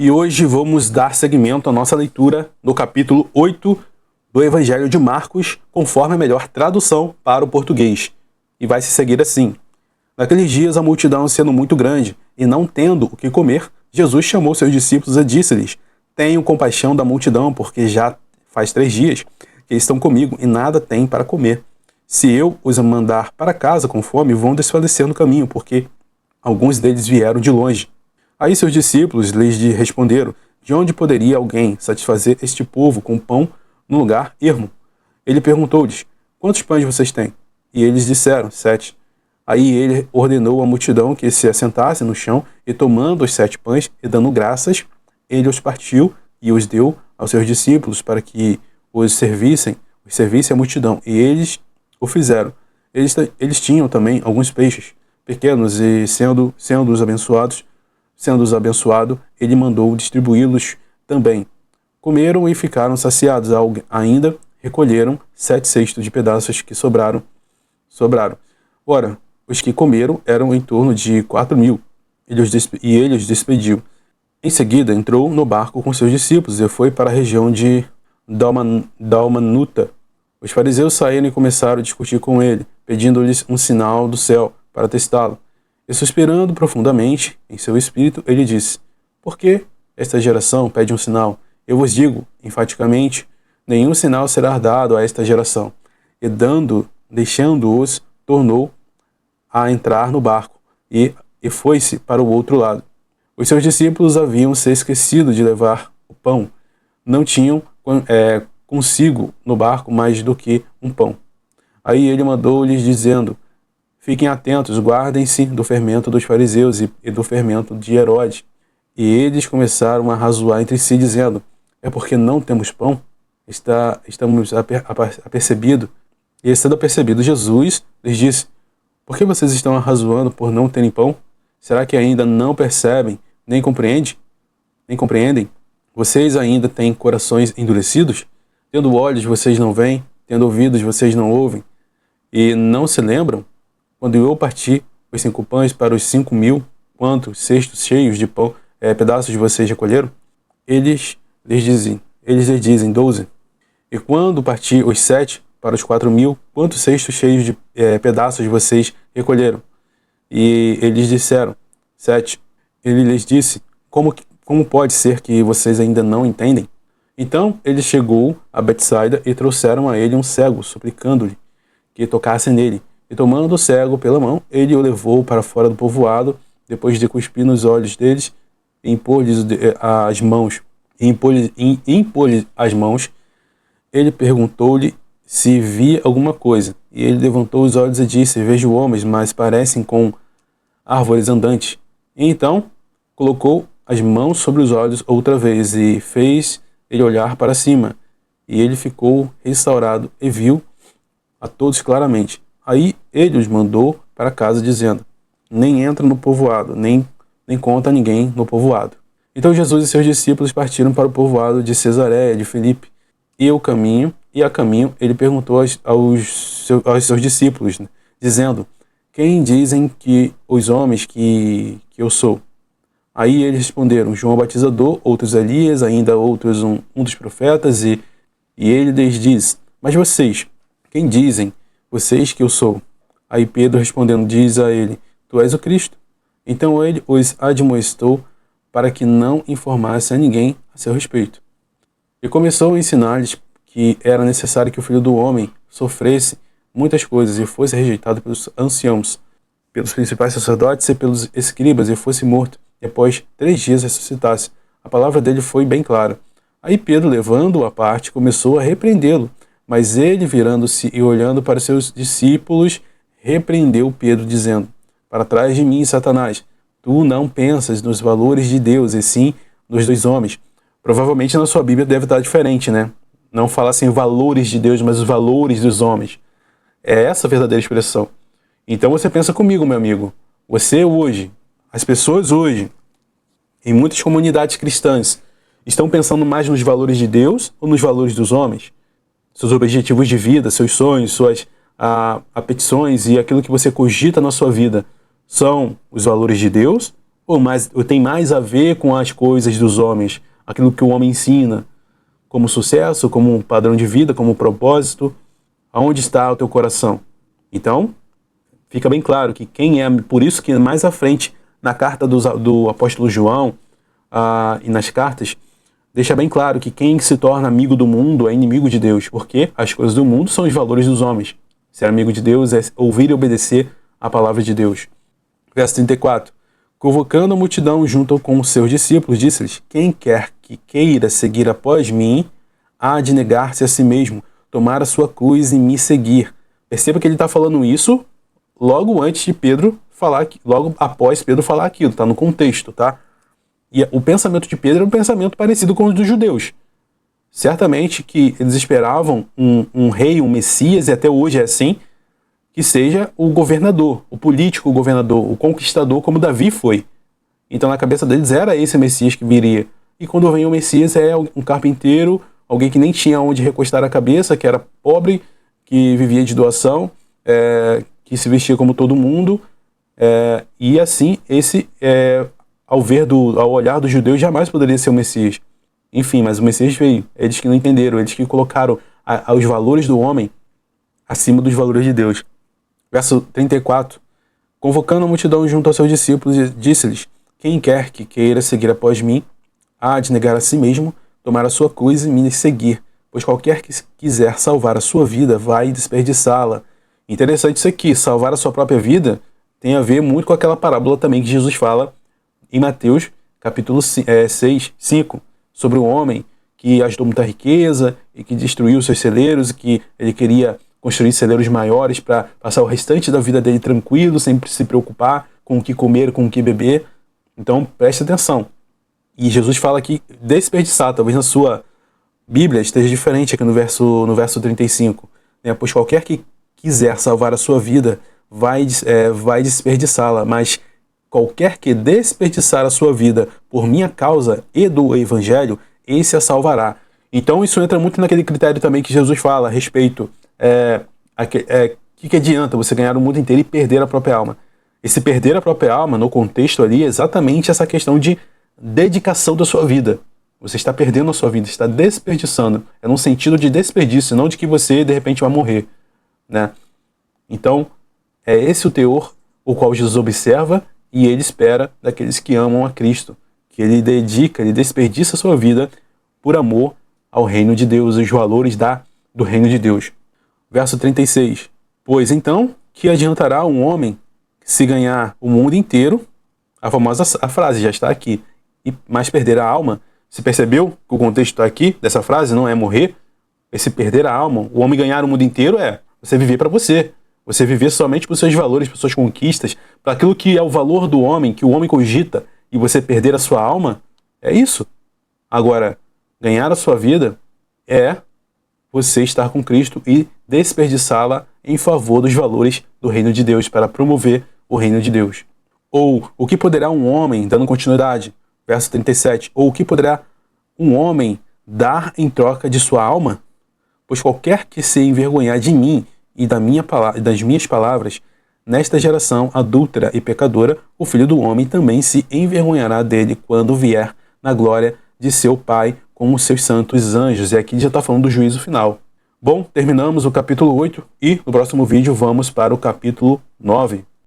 E hoje vamos dar seguimento à nossa leitura no capítulo 8 do Evangelho de Marcos, conforme a melhor tradução para o português. E vai se seguir assim. Naqueles dias, a multidão sendo muito grande, e não tendo o que comer, Jesus chamou seus discípulos e disse-lhes: Tenham compaixão da multidão, porque já faz 3 dias que eles estão comigo e nada têm para comer. Se eu os mandar para casa com fome, vão desfalecer no caminho, porque alguns deles vieram de longe. Aí seus discípulos lhes responderam: De onde poderia alguém satisfazer este povo com pão num lugar ermo? Ele perguntou-lhes: Quantos pães vocês têm? E eles disseram: 7. Aí ele ordenou à multidão que se assentasse no chão, e tomando os 7 pães e dando graças, ele os partiu e os deu aos seus discípulos para que os servissem à multidão. E eles o fizeram. Eles tinham também alguns peixes pequenos, e sendo-os abençoado, ele mandou distribuí-los também. Comeram e ficaram saciados. Ainda recolheram 7 cestos de pedaços que sobraram. Ora, os que comeram eram em torno de 4.000. E ele os despediu. Em seguida, entrou no barco com seus discípulos e foi para a região de Dalmanuta. Os fariseus saíram e começaram a discutir com ele, pedindo-lhes um sinal do céu para testá-lo. E suspirando profundamente em seu espírito, ele disse: Por que esta geração pede um sinal? Eu vos digo, enfaticamente, nenhum sinal será dado a esta geração. E deixando-os, tornou a entrar no barco e foi-se para o outro lado. Os seus discípulos haviam se esquecido de levar o pão. Não tinham consigo no barco mais do que um pão. Aí ele mandou-lhes dizendo: Fiquem atentos, guardem-se do fermento dos fariseus e do fermento de Herodes. E eles começaram a razoar entre si, dizendo: É porque não temos pão? Estamos apercebido. E estando apercebido, Jesus lhes disse: Por que vocês estão arrazoando por não terem pão? Será que ainda não percebem, nem compreendem? Vocês ainda têm corações endurecidos? Tendo olhos, vocês não veem, tendo ouvidos, vocês não ouvem. E não se lembram? Quando eu parti os 5 pães para os 5.000, quantos cestos cheios de pão, pedaços vocês recolheram? Eles lhes dizem 12. E quando parti os 7 para os 4.000, quantos cestos cheios de pedaços vocês recolheram? E eles disseram: 7. Ele lhes disse: Como pode ser que vocês ainda não entendem? Então ele chegou a Betsaida e trouxeram a ele um cego, suplicando-lhe que tocasse nele. E tomando o cego pela mão, ele o levou para fora do povoado, depois de cuspir nos olhos deles, impor-lhes as mãos, ele perguntou-lhe se via alguma coisa. E ele levantou os olhos e disse: Vejo homens, mas parecem com árvores andantes. E então colocou as mãos sobre os olhos outra vez e fez ele olhar para cima. E ele ficou restaurado e viu a todos claramente. Aí ele os mandou para casa, dizendo: Nem entra no povoado, nem conta a ninguém no povoado. Então Jesus e seus discípulos partiram para o povoado de Cesareia de Filipe. E a caminho, ele perguntou aos seus discípulos, dizendo: Quem dizem que os homens que eu sou? Aí eles responderam: João Batizador, outros Elias, ainda outros um dos profetas. E ele lhes diz: Mas vocês, quem dizem vocês que eu sou? Aí Pedro respondendo diz a ele: Tu és o Cristo. Então ele os admoestou para que não informassem a ninguém a seu respeito. E começou a ensinar-lhes que era necessário que o Filho do Homem sofresse muitas coisas e fosse rejeitado pelos anciãos, pelos principais sacerdotes e pelos escribas, e fosse morto, e após 3 dias ressuscitasse. A palavra dele foi bem clara. Aí Pedro, levando-o à parte, começou a repreendê-lo. Mas ele, virando-se e olhando para seus discípulos, repreendeu Pedro, dizendo: Para trás de mim, Satanás, tu não pensas nos valores de Deus, e sim nos dos homens. Provavelmente na sua Bíblia deve estar diferente, né? Não falar assim valores de Deus, mas os valores dos homens. É essa a verdadeira expressão. Então você pensa comigo, meu amigo. Você hoje, as pessoas hoje, em muitas comunidades cristãs, estão pensando mais nos valores de Deus ou nos valores dos homens? Seus objetivos de vida, seus sonhos, suas petições e aquilo que você cogita na sua vida são os valores de Deus ou tem mais a ver com as coisas dos homens, aquilo que o homem ensina, como sucesso, como um padrão de vida, como um propósito. Aonde está o teu coração? Então, fica bem claro que por isso que mais à frente, na carta do apóstolo João e nas cartas, deixa bem claro que quem se torna amigo do mundo é inimigo de Deus, porque as coisas do mundo são os valores dos homens. Ser amigo de Deus é ouvir e obedecer a palavra de Deus. Verso 34. Convocando a multidão junto com os seus discípulos, disse-lhes: quem quer que queira seguir após mim, há de negar-se a si mesmo, tomar a sua cruz e me seguir. Perceba que ele está falando isso logo antes de Pedro falar, logo após Pedro falar aquilo, está no contexto, tá? E o pensamento de Pedro é um pensamento parecido com o dos judeus. Certamente que eles esperavam um rei, um Messias, e até hoje é assim, que seja o governador, o político governador, o conquistador, como Davi foi. Então na cabeça deles era esse Messias que viria. E quando vem o Messias é um carpinteiro, alguém que nem tinha onde recostar a cabeça, que era pobre, que vivia de doação, que se vestia como todo mundo. E assim, ao olhar dos judeus, jamais poderia ser o Messias. Enfim, mas o Messias veio. Eles que não entenderam, eles que colocaram os valores do homem acima dos valores de Deus. Verso 34. Convocando a multidão junto aos seus discípulos, disse-lhes: quem quer que queira seguir após mim, há de negar a si mesmo, tomar a sua cruz e me seguir, pois qualquer que quiser salvar a sua vida vai desperdiçá-la. Interessante isso aqui, salvar a sua própria vida tem a ver muito com aquela parábola também que Jesus fala em Mateus, capítulo 5, sobre um homem que ajudou muita riqueza e que destruiu seus celeiros, e que ele queria construir celeiros maiores para passar o restante da vida dele tranquilo, sem se preocupar com o que comer, com o que beber. Então, preste atenção. E Jesus fala que desperdiçar, talvez na sua Bíblia esteja diferente aqui no verso 35. Pois qualquer que quiser salvar a sua vida vai desperdiçá-la, mas qualquer que desperdiçar a sua vida por minha causa e do Evangelho, esse a salvará. Então isso entra muito naquele critério também que Jesus fala a respeito. Que adianta você ganhar o mundo inteiro e perder a própria alma? Esse perder a própria alma, no contexto ali, é exatamente essa questão de dedicação da sua vida. Você está perdendo a sua vida, está desperdiçando. É num sentido de desperdício, não de que você, de repente, vai morrer, né? Então, é esse o teor o qual Jesus observa e ele espera daqueles que amam a Cristo, que ele desperdiça a sua vida por amor ao reino de Deus, os valores do reino de Deus. Verso 36. Pois então, que adiantará um homem se ganhar o mundo inteiro? A frase já está aqui. Mas perder a alma? Você percebeu que o contexto aqui dessa frase não é morrer? Esse perder a alma, o homem ganhar o mundo inteiro é você viver para você. Você viver somente para os seus valores, para as suas conquistas, para aquilo que é o valor do homem, que o homem cogita, e você perder a sua alma, é isso. Agora, ganhar a sua vida é você estar com Cristo e desperdiçá-la em favor dos valores do reino de Deus, para promover o reino de Deus. Ou, o que poderá um homem, dando continuidade, verso 37, ou o que poderá um homem dar em troca de sua alma? Pois qualquer que se envergonhar de mim e das minhas palavras, nesta geração adúltera e pecadora, o Filho do Homem também se envergonhará dele quando vier na glória de seu Pai com os seus santos anjos. E aqui já está falando do juízo final. Bom, terminamos o capítulo 8 e no próximo vídeo vamos para o capítulo 9.